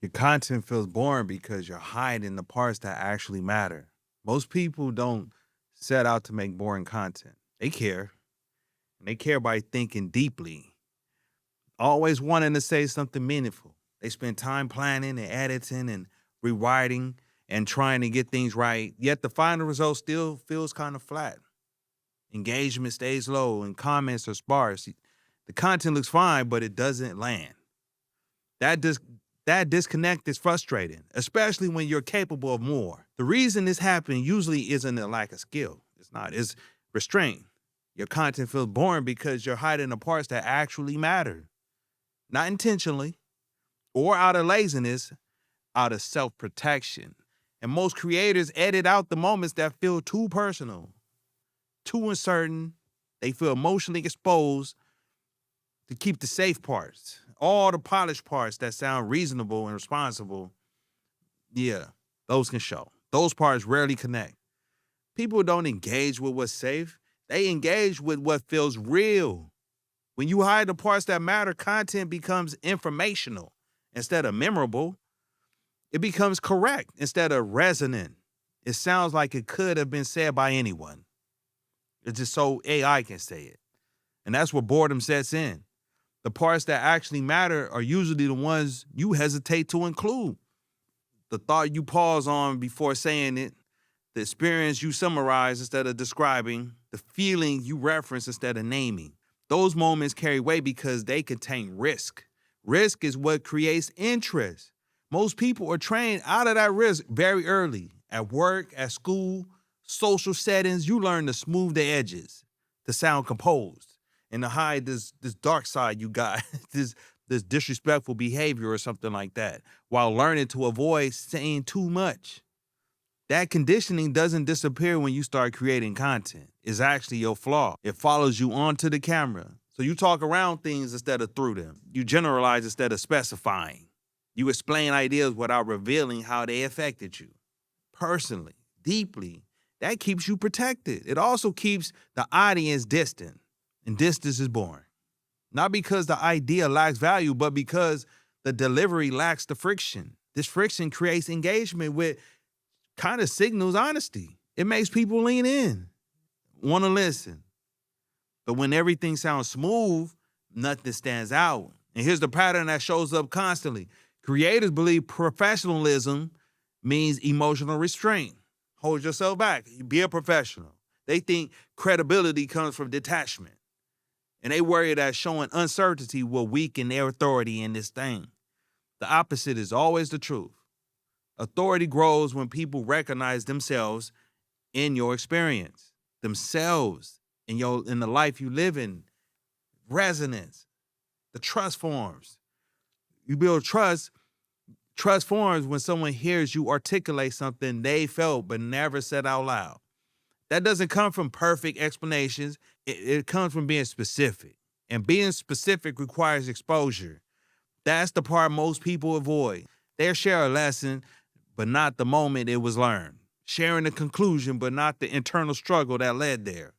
Your content feels boring because you're hiding the parts that actually matter. Most people don't set out to make boring content. They care, and they care by thinking deeply, always wanting to say something meaningful. They spend time planning and editing and rewriting and trying to get things right, yet the final result still feels kind of flat. Engagement stays low and comments are sparse. The content looks fine, but it doesn't land. That dis- that disconnect is frustrating, especially when you're capable of more. The reason this happens usually isn't a lack of skill. It's not. It's restraint. Your content feels boring because you're hiding the parts that actually matter, not intentionally or out of laziness, out of self-protection. And most creators edit out the moments that feel too personal, too uncertain. They feel emotionally exposed to keep the safe parts. All the polished parts that sound reasonable and responsible, yeah, those can show. Those parts rarely connect. People don't engage with what's safe, they engage with what feels real. When you hide the parts that matter, content becomes informational instead of memorable. It becomes correct instead of resonant. It sounds like it could have been said by anyone. It's just so AI can say it. And that's where boredom sets in. The parts that actually matter are usually the ones you hesitate to include. The thought you pause on before saying it, the experience you summarize instead of describing, the feeling you reference instead of naming. Those moments carry weight because they contain risk. Risk is what creates interest. Most people are trained out of that risk very early. At work, at school, social settings, you learn to smooth the edges, to sound composed, and to hide this dark side you got, this disrespectful behavior or something like that, while learning to avoid saying too much. That conditioning doesn't disappear when you start creating content. It's actually your flaw. It follows you onto the camera. So you talk around things instead of through them. You generalize instead of specifying. You explain ideas without revealing how they affected you. Personally, deeply, that keeps you protected. It also keeps the audience distant. And distance is boring. Not because the idea lacks value, but because the delivery lacks the friction. This friction creates engagement with kind of signals honesty. It makes people lean in, want to listen. But when everything sounds smooth, nothing stands out. And here's the pattern that shows up constantly. Creators believe professionalism means emotional restraint. Hold yourself back. Be a professional. They think credibility comes from detachment. And they worry that showing uncertainty will weaken their authority in this thing. The opposite is always the truth. Authority grows when people recognize themselves in your experience, themselves in the life you live in, resonance, the trust forms. You build trust. Trust forms when someone hears you articulate something they felt but never said out loud. That doesn't come from perfect explanations. It comes from being specific. And being specific requires exposure. That's the part most people avoid. They'll share a lesson, but not the moment it was learned. Sharing the conclusion, but not the internal struggle that led there.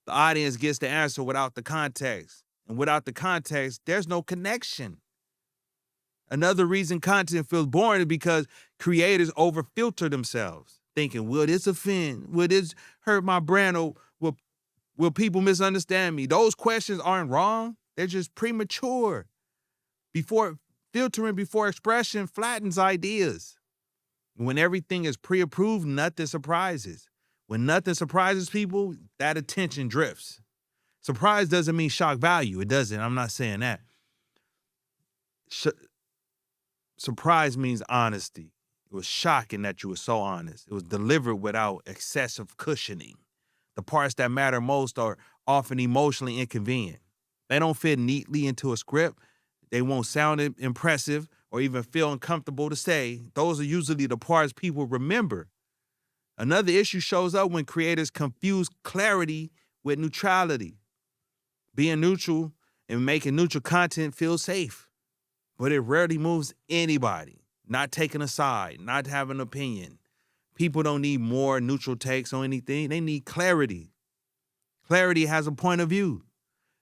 The audience gets the answer without the context. And without the context, there's no connection. Another reason content feels boring is because creators overfilter themselves, thinking, will this offend? Will this hurt my brand? Or will people misunderstand me? Those questions aren't wrong. They're just premature. Before filtering, before expression flattens ideas. When everything is pre-approved, nothing surprises. When nothing surprises people, that attention drifts. Surprise doesn't mean shock value. It doesn't. I'm not saying that. Sh- Surprise means honesty. It was shocking that you were so honest. It was delivered without excessive cushioning. The parts that matter most are often emotionally inconvenient. They don't fit neatly into a script. They won't sound impressive or even feel uncomfortable to say. Those are usually the parts people remember. Another issue shows up when creators confuse clarity with neutrality. Being neutral and making neutral content feels safe, but it rarely moves anybody. Not taking a side, not having an opinion. People don't need more neutral takes on anything. They need clarity. Clarity has a point of view.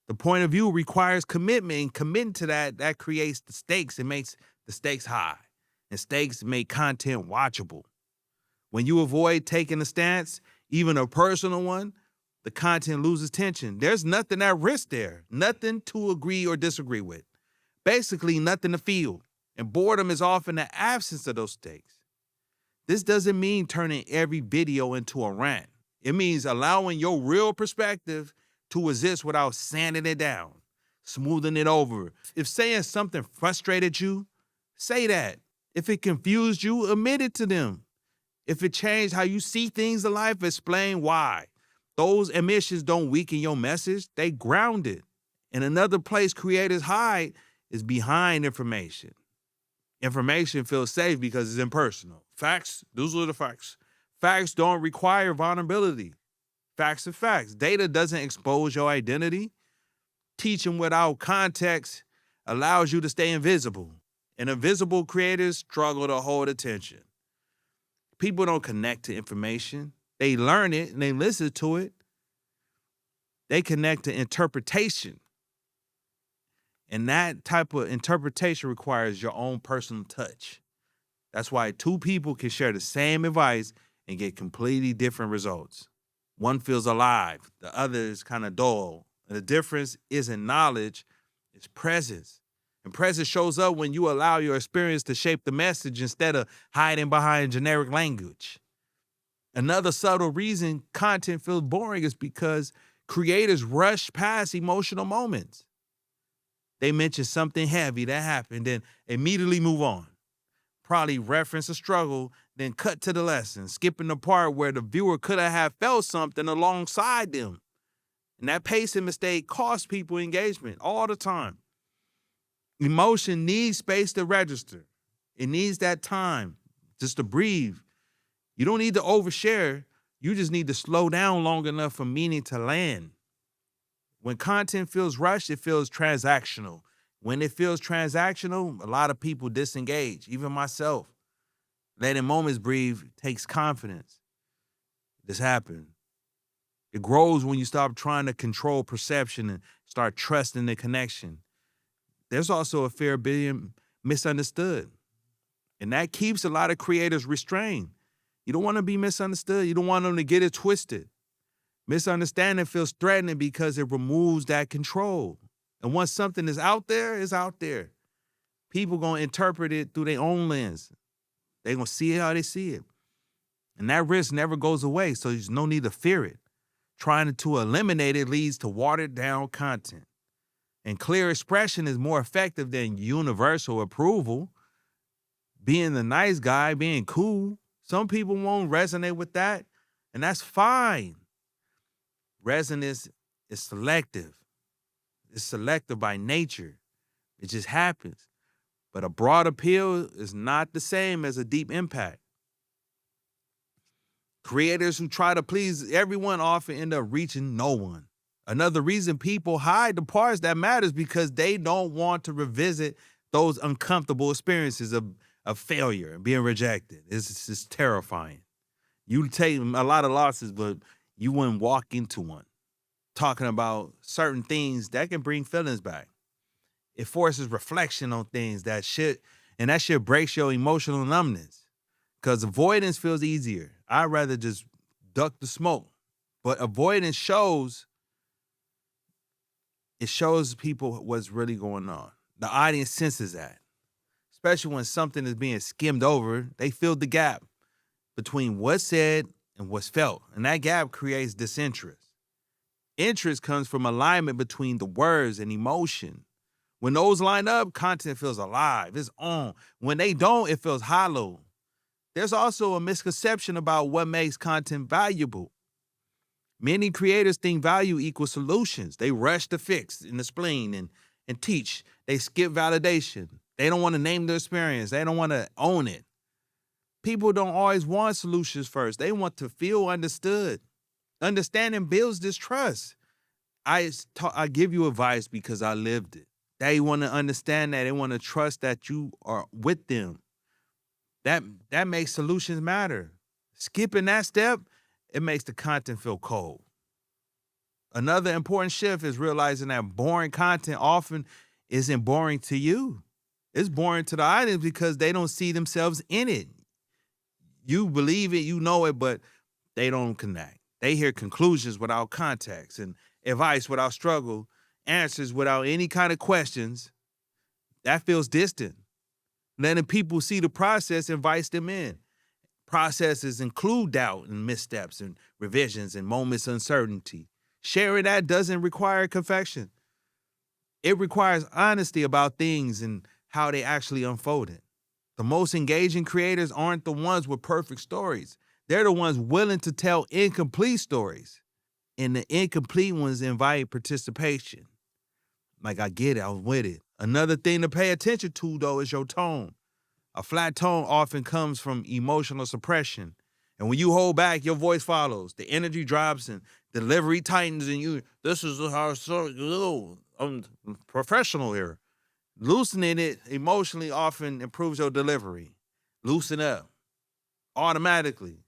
The point of view requires commitment, and committing to that creates the stakes. It makes The stakes high, and stakes make content watchable. When you avoid taking a stance, even a personal one, the content loses tension. There's nothing at risk there, nothing to agree or disagree with. Basically, nothing to feel. And boredom is often the absence of those stakes. This doesn't mean turning every video into a rant. It means allowing your real perspective to exist without sanding it down, smoothing it over. If saying something frustrated you, say that. If it confused you, admit it to them. If it changed how you see things in life, explain why. Those admissions don't weaken your message, they ground it. And another place creators hide is behind information. Information feels safe because it's impersonal. Facts, those are the facts. Facts don't require vulnerability. Facts are facts. Data doesn't expose your identity. Teaching without context allows you to stay invisible. And invisible creators struggle to hold attention. People don't connect to information. They learn it and they listen to it. They connect to interpretation. And that type of interpretation requires your own personal touch. That's why two people can share the same advice and get completely different results. One feels alive, the other is kind of dull. And the difference isn't knowledge, it's presence. And presence shows up when you allow your experience to shape the message instead of hiding behind generic language. Another subtle reason content feels boring is because creators rush past emotional moments. They mention something heavy that happened, then immediately move on. Probably reference a struggle, then cut to the lesson, skipping the part where the viewer could have felt something alongside them. And that pacing mistake costs people engagement all the time. Emotion needs space to register. It needs that time just to breathe. You don't need to overshare. You just need to slow down long enough for meaning to land. When content feels rushed, it feels transactional. When it feels transactional, a lot of people disengage, even myself. Letting moments breathe takes confidence. This happened. It grows when you stop trying to control perception and start trusting the connection. There's also a fear of being misunderstood. And that keeps a lot of creators restrained. You don't want to be misunderstood. You don't want them to get it twisted. Misunderstanding feels threatening because it removes that control. And once something is out there, it's out there. People going to interpret it through their own lens. They're going to see it how they see it. And that risk never goes away, so there's no need to fear it. Trying to eliminate it leads to watered down content. And clear expression is more effective than universal approval. Being the nice guy, being cool, some people won't resonate with that, and that's fine. Resonance is selective. It's selective by nature. It just happens. But a broad appeal is not the same as a deep impact. Creators who try to please everyone often end up reaching no one. Another reason people hide the parts that matter is because they don't want to revisit those uncomfortable experiences of failure and being rejected. It's just terrifying. You take a lot of losses, but you wouldn't walk into one. Talking about certain things that can bring feelings back. It forces reflection on things that shit breaks your emotional numbness. Because avoidance feels easier. I'd rather just duck the smoke. But avoidance shows people what's really going on. The audience senses that. Especially when something is being skimmed over, they feel the gap between what's said and what's felt. And that gap creates disinterest. Interest comes from alignment between the words and emotion. When those line up, content feels alive. It's on. When they don't, it feels hollow. There's also a misconception about what makes content valuable. Many creators think value equals solutions. They rush to fix and explain and teach. They skip validation. They don't want to name their experience. They don't want to own it. People don't always want solutions first. They want to feel understood. Understanding builds distrust. I give you advice because I lived it. They want to understand that. They want to trust that you are with them. That makes solutions matter. Skipping that step, it makes the content feel cold. Another important shift is realizing that boring content often isn't boring to you. It's boring to the audience because they don't see themselves in it. You believe it, you know it, but they don't connect. They hear conclusions without context and advice without struggle, answers without any kind of questions. That feels distant. Letting people see the process invites them in. Processes include doubt and missteps and revisions and moments of uncertainty. Sharing that doesn't require confection. It requires honesty about things and how they actually unfolded. The most engaging creators aren't the ones with perfect stories. They're the ones willing to tell incomplete stories. And the incomplete ones invite participation. Like, I get it, I was with it. Another thing to pay attention to, though, is your tone. A flat tone often comes from emotional suppression. And when you hold back, your voice follows. The energy drops and delivery tightens, and this is how I'm professional here. Loosening it emotionally often improves your delivery. Loosen up automatically.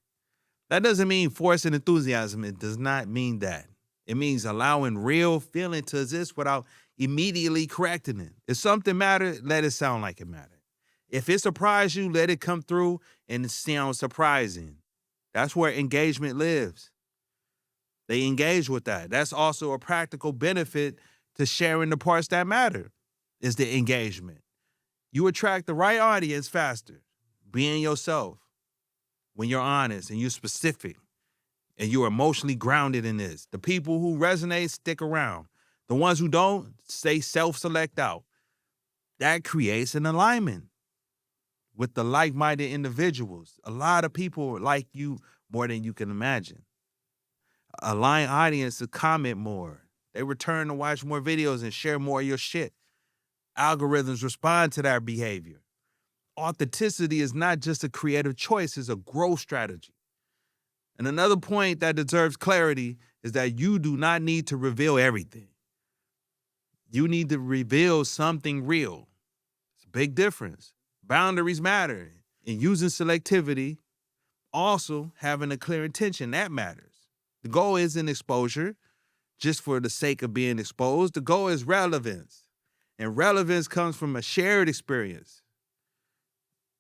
That doesn't mean forcing enthusiasm. It does not mean that. It means allowing real feeling to exist without immediately correcting it. If something matters, let it sound like it matters. If it surprised you, let it come through and it sounds surprising. That's where engagement lives. They engage with that. That's also a practical benefit to sharing the parts that matter, is the engagement. You attract the right audience faster. Being yourself when you're honest and you're specific and you're emotionally grounded in this. The people who resonate stick around. The ones who don't, say self-select out. That creates an alignment with the like-minded individuals. A lot of people like you more than you can imagine. Aligned audiences comment more. They return to watch more videos and share more of your shit. Algorithms respond to that behavior. Authenticity is not just a creative choice, it's a growth strategy. And another point that deserves clarity is that you do not need to reveal everything. You need to reveal something real. It's a big difference. Boundaries matter. And using selectivity, also having a clear intention, that matters. The goal isn't exposure just for the sake of being exposed. The goal is relevance. And relevance comes from a shared experience.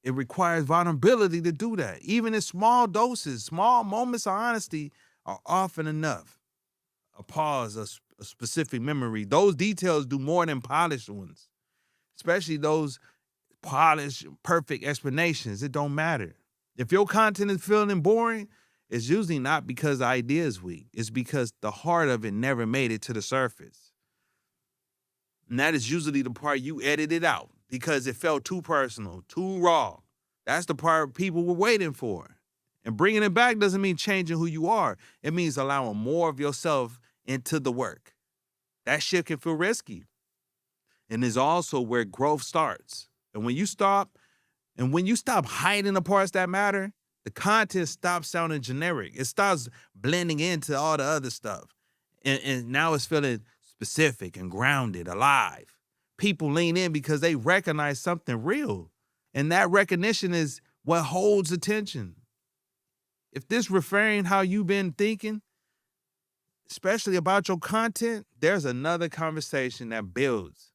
It requires vulnerability to do that. Even in small doses, small moments of honesty are often enough. A pause, a specific memory. Those details do more than polished ones, especially those polished, perfect explanations. It don't matter. If your content is feeling boring, it's usually not because the idea is weak. It's because the heart of it never made it to the surface. And that is usually the part you edited out because it felt too personal, too raw. That's the part people were waiting for. And bringing it back doesn't mean changing who you are. It means allowing more of yourself into the work. That shit can feel risky. And is also where growth starts. And when you stop hiding the parts that matter, the content stops sounding generic. It starts blending into all the other stuff. And now it's feeling specific and grounded, alive. People lean in because they recognize something real. And that recognition is what holds attention. If this refrain how you've been thinking, especially about your content, there's another conversation that builds.